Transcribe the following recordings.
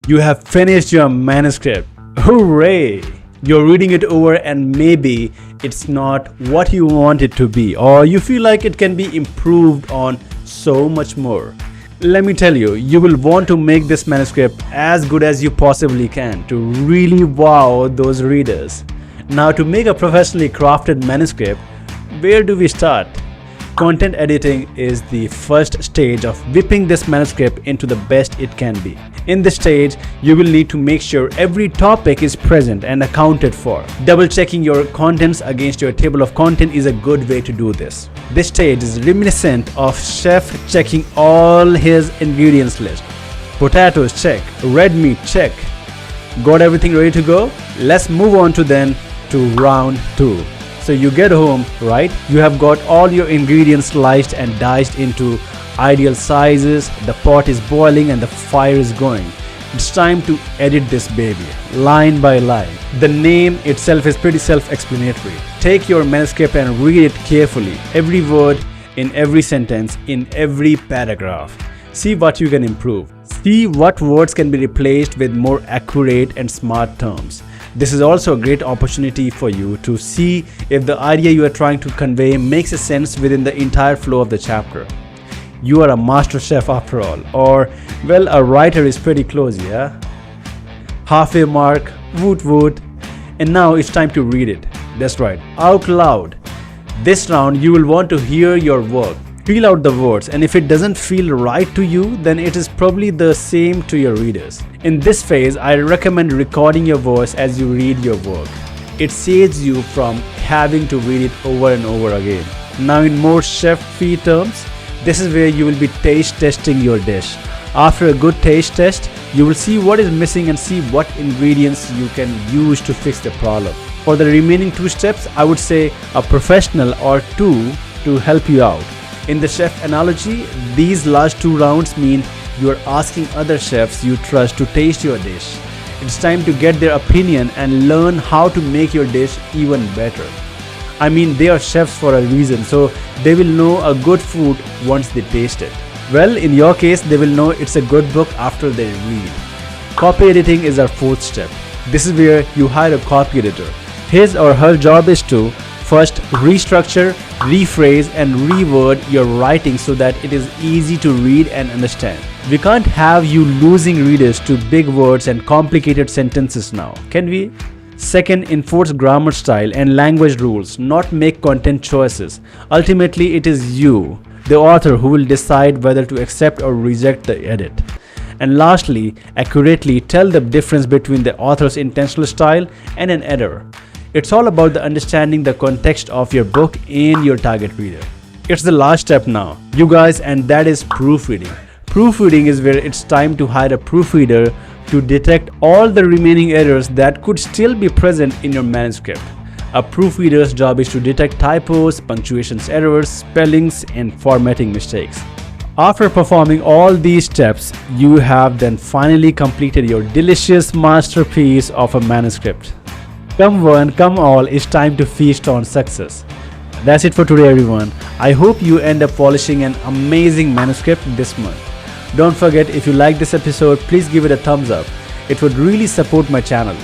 You have finished your manuscript. Hooray! You're reading it over and maybe it's not what you want it to be, or you feel like it can be improved on so much more. Let me tell you, you will want to make this manuscript as good as you possibly can to really wow those readers. Now, to make a professionally crafted manuscript, where do we start? Content editing is the first stage of whipping this manuscript into the best it can be. In this stage, you will need to make sure every topic is present and accounted for. Double checking your contents against your table of content is a good way to do this. This stage is reminiscent of chef checking all his ingredients list. Potatoes, check. Red meat, check. Got everything ready to go? Let's move on to round 2. So you get home, right? You have got all your ingredients sliced and diced into ideal sizes. The pot is boiling and the fire is going. It's time to edit this baby, line by line. The name itself is pretty self-explanatory. Take your manuscript and read it carefully. Every word, in every sentence, in every paragraph. See what you can improve. See what words can be replaced with more accurate and smart terms. This is also a great opportunity for you to see if the idea you are trying to convey makes a sense within the entire flow of the chapter. You are a master chef after all, or well, a writer is pretty close, yeah? Halfway mark, woot woot. And now it's time to read it. That's right, out loud. This round you will want to hear your work. Feel out the words, and if it doesn't feel right to you, then it is probably the same to your readers. In this phase, I recommend recording your voice as you read your work. It saves you from having to read it over and over again. Now, in more chef-y terms, this is where you will be taste testing your dish. After a good taste test, you will see what is missing and see what ingredients you can use to fix the problem. For the remaining 2 steps, I would say a professional or 2 to help you out. In the chef analogy, these last 2 rounds mean you are asking other chefs you trust to taste your dish. It's time to get their opinion and learn how to make your dish even better. I mean, they are chefs for a reason, so they will know a good food once they taste it. Well, in your case, they will know it's a good book after they read. Copy editing is our 4th step. This is where you hire a copy editor. His or her job is to first restructure, rephrase and reword your writing so that it is easy to read and understand. We can't have you losing readers to big words and complicated sentences now, can we? Second, enforce grammar style and language rules, not make content choices. Ultimately, it is you, the author, who will decide whether to accept or reject the edit. And lastly, accurately tell the difference between the author's intentional style and an error. It's all about the understanding the context of your book and your target reader. It's the last step now, you guys, and that is proofreading. Proofreading is where it's time to hire a proofreader to detect all the remaining errors that could still be present in your manuscript. A proofreader's job is to detect typos, punctuation errors, spellings, and formatting mistakes. After performing all these steps, you have then finally completed your delicious masterpiece of a manuscript. Come one, come all, it's time to feast on success. That's it for today, everyone. I hope you end up polishing an amazing manuscript this month. Don't forget, if you like this episode, please give it a thumbs up. It would really support my channel.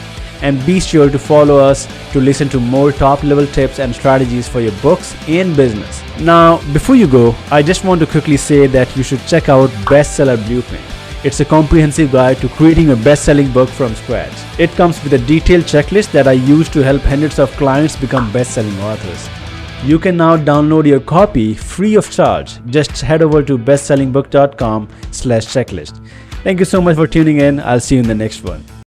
And be sure to follow us to listen to more top-level tips and strategies for your books and business. Now, before you go, I just want to quickly say that you should check out Bestseller Blueprint. It's a comprehensive guide to creating a best-selling book from scratch. It comes with a detailed checklist that I use to help hundreds of clients become best-selling authors. You can now download your copy free of charge. Just head over to bestsellingbook.com/checklist. Thank you so much for tuning in. I'll see you in the next one.